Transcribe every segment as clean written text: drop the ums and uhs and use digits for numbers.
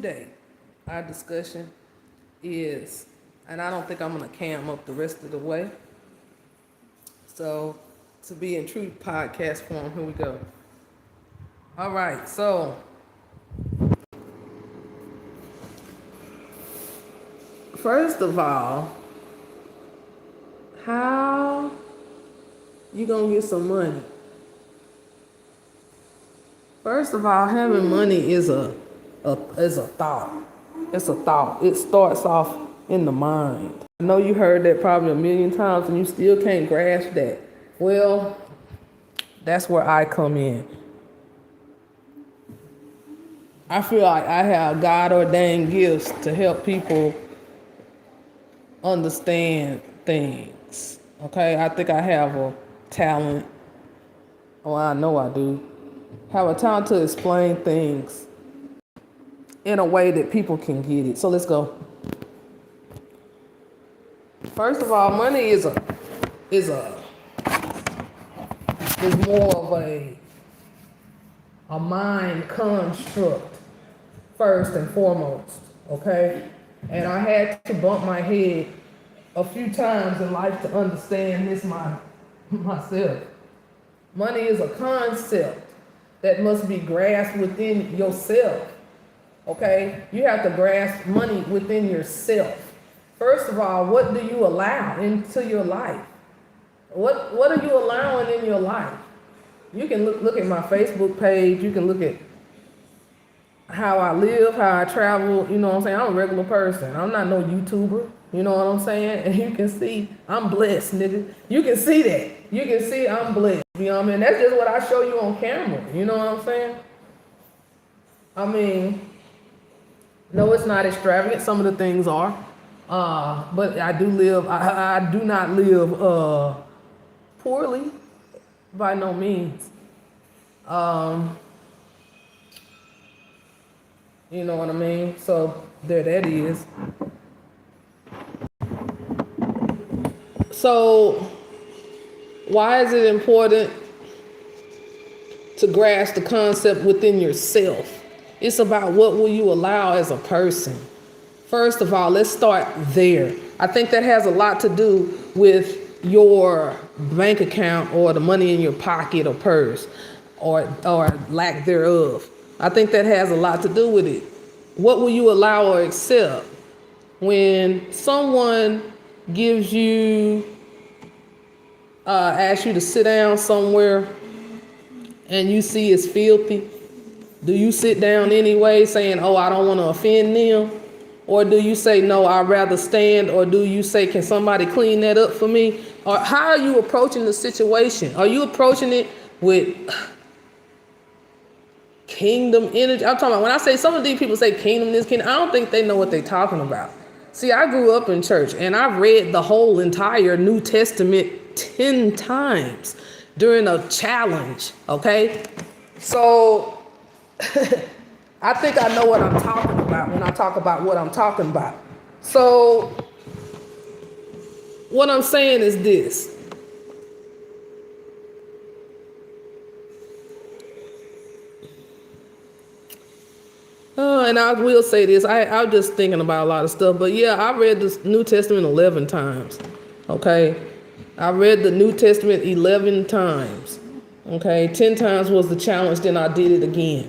today, our discussion is, and I don't think I'm going to cam up the rest of the way. So, to be in true podcast form, here we go. All right, so first of all, how you gonna get some money? First of all, having money is a thought. It's a thought. It starts off in the mind. I know you heard that probably a million times and you still can't grasp that. Well, that's where I come in. I feel like I have God-ordained gifts to help people understand things. Okay, I think I have a talent. Well, I know I do. Have a talent to explain things in a way that people can get it. So let's go. First of all, money is more of a mind construct first and foremost. Okay, and I had to bump my head a few times in life to understand this myself. Money is a concept that must be grasped within yourself. Okay? You have to grasp money within yourself. First of all, what do you allow into your life? What are you allowing in your life? You can look at my Facebook page. You can look at how I live, how I travel. You know what I'm saying? I'm a regular person. I'm not no YouTuber. You know what I'm saying? And you can see I'm blessed, nigga. You can see that. You can see I'm blessed. You know what I mean? That's just what I show you on camera. You know what I'm saying? I mean, no, it's not extravagant. Some of the things are. But I do live, I do not live poorly by no means. You know what I mean? So there that is. So why is it important to grasp the concept within yourself? It's about what will you allow as a person. First of all, let's start there. I think that has a lot to do with your bank account or the money in your pocket or purse or lack thereof. I think that has a lot to do with it. What will you allow or accept? When someone gives you, asks you to sit down somewhere and you see it's filthy, do you sit down anyway saying, oh, I don't want to offend them? Or do you say, no, I'd rather stand? Or do you say, can somebody clean that up for me? Or how are you approaching the situation? Are you approaching it with kingdom energy? I'm talking about, when I say, some of these people say kingdom, this kingdom, I don't think they know what they're talking about. See, I grew up in church and I read the whole entire New Testament 10 times during a challenge, okay? So I think I know what I'm talking about when I talk about what I'm talking about. So what I'm saying is this. And I will say this, I'm just thinking about a lot of stuff, but yeah, I read the New Testament 11 times, okay? I read the New Testament 11 times, okay? 10 times was the challenge, then I did it again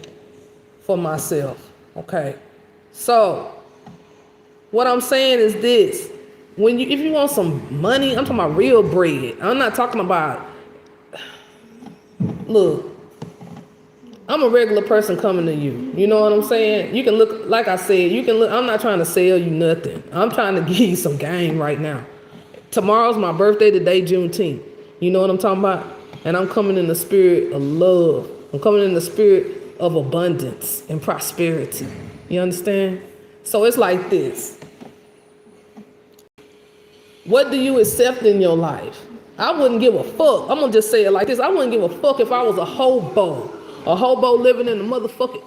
for myself, okay? So, what I'm saying is this, if you want some money, I'm talking about real bread. I'm not talking about, look, I'm a regular person coming to you. You know what I'm saying? You can look, like I said, you can look, I'm not trying to sell you nothing. I'm trying to give you some game right now. Tomorrow's my birthday, today, Juneteenth. You know what I'm talking about? And I'm coming in the spirit of love. I'm coming in the spirit of abundance and prosperity. You understand? So it's like this. What do you accept in your life? I wouldn't give a fuck. I'm going to just say it like this. I wouldn't give a fuck if I was a hobo. A hobo living in a motherfucking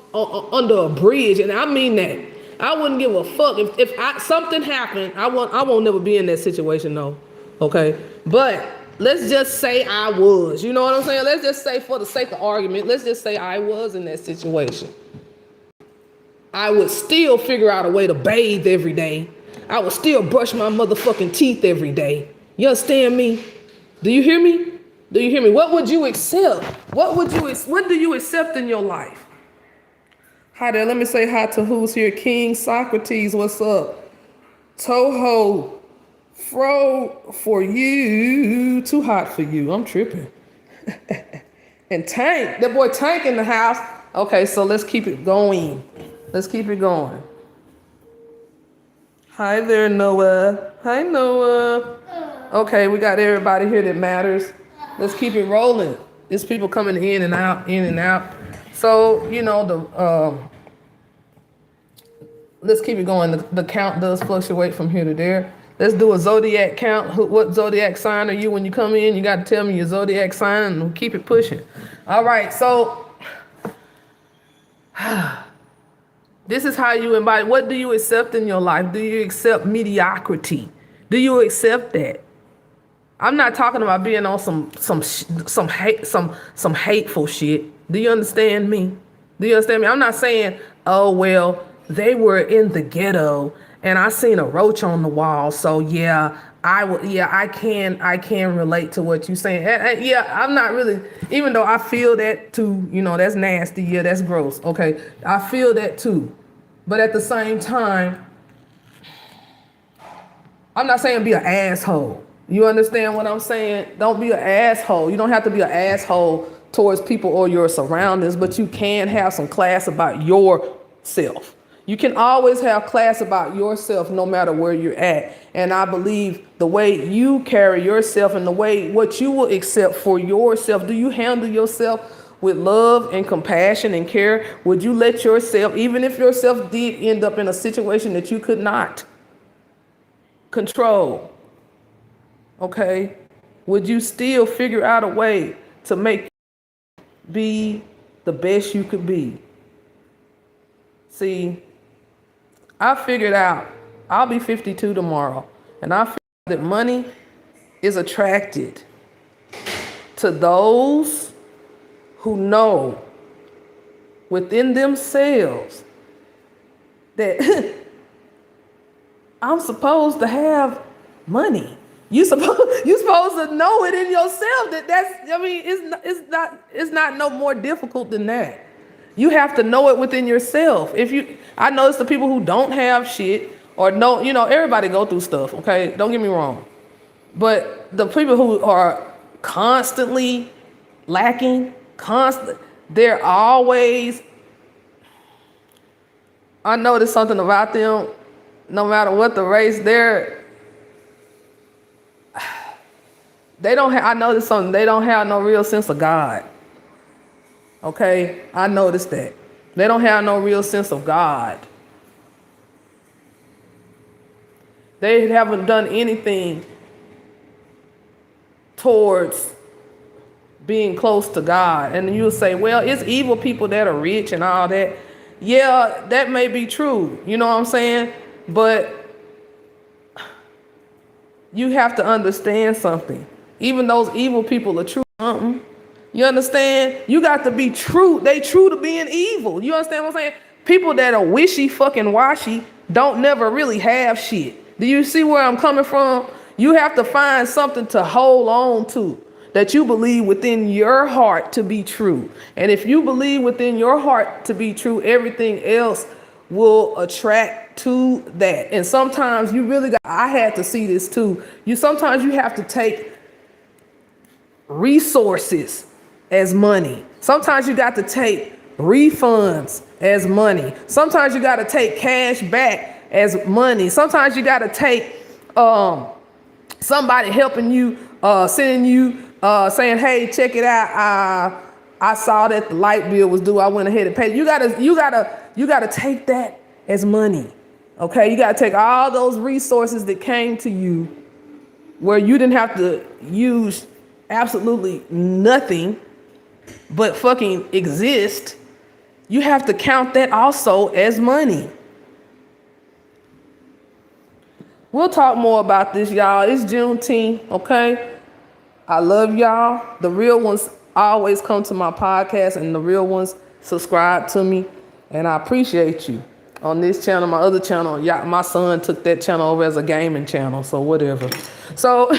under a bridge, and I mean that. I wouldn't give a fuck if something happened. I won't never be in that situation though. Okay, but let's just say I was. You know what I'm saying? Let's just say, for the sake of argument, let's just say I was in that situation. I would still figure out a way to bathe every day. I would still brush my motherfucking teeth every day. You understand me? Do you hear me? Do you hear me? What would you accept? What do you accept in your life? Hi there, let me say hi to who's here. King Socrates, what's up? Toho, Fro for you. Too hot for you. I'm tripping. And Tank, that boy Tank in the house. Okay, so let's keep it going. Let's keep it going. Hi there, Noah. Hi, Noah. Okay, we got everybody here that matters. Let's keep it rolling. There's people coming in and out, in and out. So, you know, let's keep it going. The count does fluctuate from here to there. Let's do a zodiac count. What zodiac sign are you when you come in? You got to tell me your zodiac sign and we'll keep it pushing. All right, so this is how you embody. What do you accept in your life? Do you accept mediocrity? Do you accept that? I'm not talking about being on some hateful shit. Do you understand me? Do you understand me? I'm not saying, oh well, they were in the ghetto and I seen a roach on the wall, so yeah, I can relate to what you're saying. Yeah, I'm not really, even though I feel that too, you know, that's nasty, yeah, that's gross. Okay, I feel that too. But at the same time, I'm not saying be an asshole. You understand what I'm saying? Don't be an asshole. You don't have to be an asshole towards people or your surroundings, but you can have some class about yourself. You can always have class about yourself no matter where you're at. And I believe the way you carry yourself and the way what you will accept for yourself, do you handle yourself with love and compassion and care? Would you let yourself, even if yourself did end up in a situation that you could not control, okay, would you still figure out a way to make be the best you could be? See, I figured out, I'll be 52 tomorrow, and I figured out that money is attracted to those who know within themselves that I'm supposed to have money. You supposed to know it in yourself it's not no more difficult than that. You have to know it within yourself. I notice the people who don't have shit or no, you know, everybody go through stuff, okay? Don't get me wrong. But the people who are constantly lacking, they're always, I noticed something about them, no matter what the race, I noticed something, they don't have no real sense of God. Okay, I noticed that. They don't have no real sense of God. They haven't done anything towards being close to God. And you'll say, well, it's evil people that are rich and all that. Yeah, that may be true. You know what I'm saying? But you have to understand something. Even those evil people are true. You understand? You got to be true. They true to being evil. You understand what I'm saying? People that are wishy fucking washy don't never really have shit. Do you see where I'm coming from? You have to find something to hold on to that you believe within your heart to be true. And if you believe within your heart to be true, everything else will attract to that. And sometimes you really I had to see this too. Sometimes you have to take resources as money. Sometimes you got to take refunds as money. Sometimes you got to take cash back as money. Sometimes you got to take somebody helping you, sending you, saying, hey, check it out. I saw that the light bill was due. I went ahead and paid. You gotta take that as money. Okay, you gotta take all those resources that came to you where you didn't have to use absolutely nothing but fucking exist. You have to count that also as money. We'll talk more about this, y'all. It's Juneteenth, okay? I love y'all. The real ones always come to my podcast, and the real ones subscribe to me, and I appreciate you. on this channel. My other channel, yeah, my son took that channel over as a gaming channel, so whatever. So,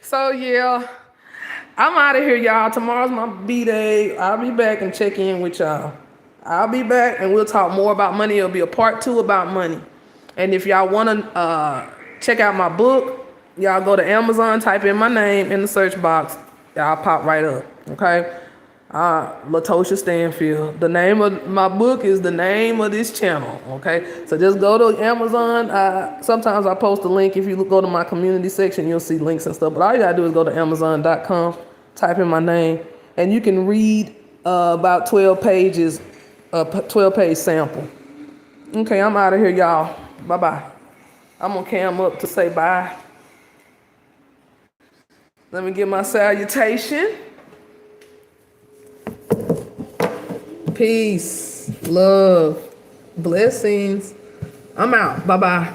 so yeah, I'm out of here, y'all. Tomorrow's my B-day. I'll be back and check in with y'all. I'll be back and we'll talk more about money. It'll be a part 2 about money. And if y'all want to check out my book, y'all go to Amazon, type in my name in the search box. Y'all pop right up, okay? Latosha Stanfield. The name of my book is the name of this channel, okay? So just go to Amazon. Sometimes I post a link. If you go to my community section, you'll see links and stuff. But all you gotta do is go to Amazon.com, type in my name, and you can read about 12 pages, 12-page sample. Okay, I'm out of here, y'all. Bye-bye. I'm gonna cam up to say bye. Let me give my salutation. Peace, love, blessings. I'm out. Bye-bye.